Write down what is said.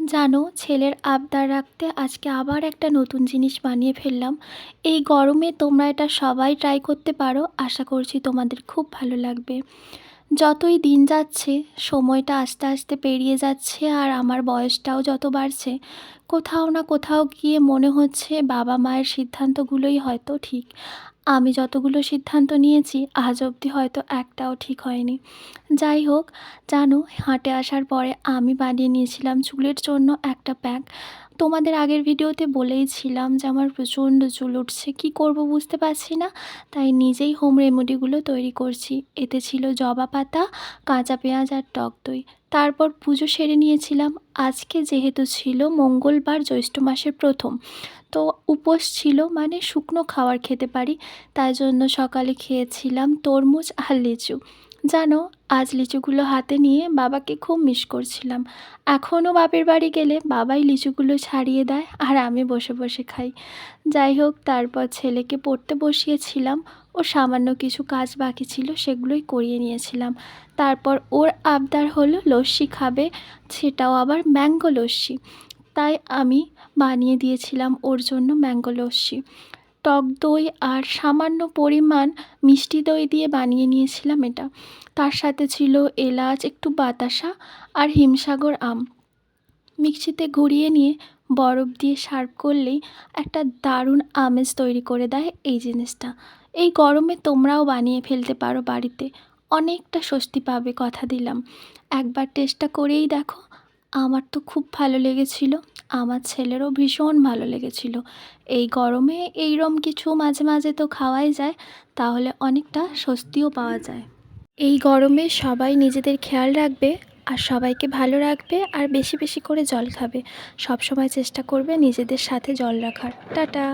জানো, ছেলের আবদার রাখতে আজকে আবার একটা নতুন জিনিস বানিয়ে ফেললাম। এই গরমে তোমরা এটা সবাই ট্রাই করতে পারো, আশা করছি তোমাদের খুব ভালো লাগবে। যতই দিন যাচ্ছে, সময়টা আস্তে আস্তে পেরিয়ে যাচ্ছে, আর আমার বয়সটাও যত বাড়ছে, কোথাও না কোথাও গিয়ে মনে হচ্ছে বাবা মায়ের সিদ্ধান্তগুলোই হয়তো ঠিক। আমি যতগুলো সিদ্ধান্ত নিয়েছি আজ অবধি হয়তো একটাও ঠিক হয়নি। যাই হোক, জানো, হাঁটে আসার পরে আমি বানিয়ে নিয়েছিলাম চুলের জন্য একটা প্যাক। তোমাদের আগের ভিডিওতে বলেইছিলাম যে আমার প্রচণ্ড চুল উঠছে, কী করব বুঝতে পারছি না, তাই নিজেই হোম রেমেডিগুলো তৈরি করছি। এতে ছিল জবা পাতা, কাঁচা পেঁয়াজ আর টক দই। তারপর পুজো সেরে নিয়েছিলাম। আজকে যেহেতু ছিল মঙ্গলবার, জ্যৈষ্ঠ মাসের প্রথম, তো উপোস ছিল, মানে শুকনো খাবার খেতে পারি, তাই জন্য সকালে খেয়েছিলাম তরমুজ আর লিচু। জানো, আজ লিচুগুলো হাতে নিয়ে বাবাকে খুব মিস করছিলাম। এখনও বাপের বাড়ি গেলে বাবাই লিচুগুলো ছাড়িয়ে দেয় আর আমি বসে বসে খাই। যাই হোক, তারপর ছেলেকে পড়তে বসিয়েছিলাম। ও সামান্য কিছু কাজ বাকি ছিল, সেগুলোই করিয়ে নিয়েছিলাম। তারপর ওর আবদার হলো লস্যি খাবে, সেটাও আবার ম্যাঙ্গো লস্যি। তাই আমি বানিয়ে দিয়েছিলাম ওর জন্য ম্যাঙ্গো লস্যি। টক দই আর সামান্য পরিমাণ মিষ্টি দই দিয়ে বানিয়ে নিয়েছিলাম এটা। তার সাথে ছিল এলাচ, একটু বাতাসা আর হিমসাগর আম। মিক্সিতে ঘুরিয়ে নিয়ে বরফ দিয়ে সার্ভ করলেই একটা দারুণ আমেজ তৈরি করে দেয় এই জিনিসটা। এই গরমে তোমরাও বানিয়ে ফেলতে পারো বাড়িতে, অনেকটা স্বস্তি পাবে, কথা দিলাম। একবার টেস্টটা করেই দেখো। আমার তো খুব ভালো লেগেছিল, আমার ছেলেরও ভীষণ ভালো লেগেছিল। এই গরমে এইরকম কিছু মাঝে মাঝে তো খাওয়াই যায়, তাহলে অনেকটা স্বস্তিও পাওয়া যায়। এই গরমে সবাই নিজেদের খেয়াল রাখবে আর সবাইকে ভালো রাখবে, আর বেশি বেশি করে জল খাবে। সব সময় চেষ্টা করবে নিজেদের সাথে জল রাখার। টাটা।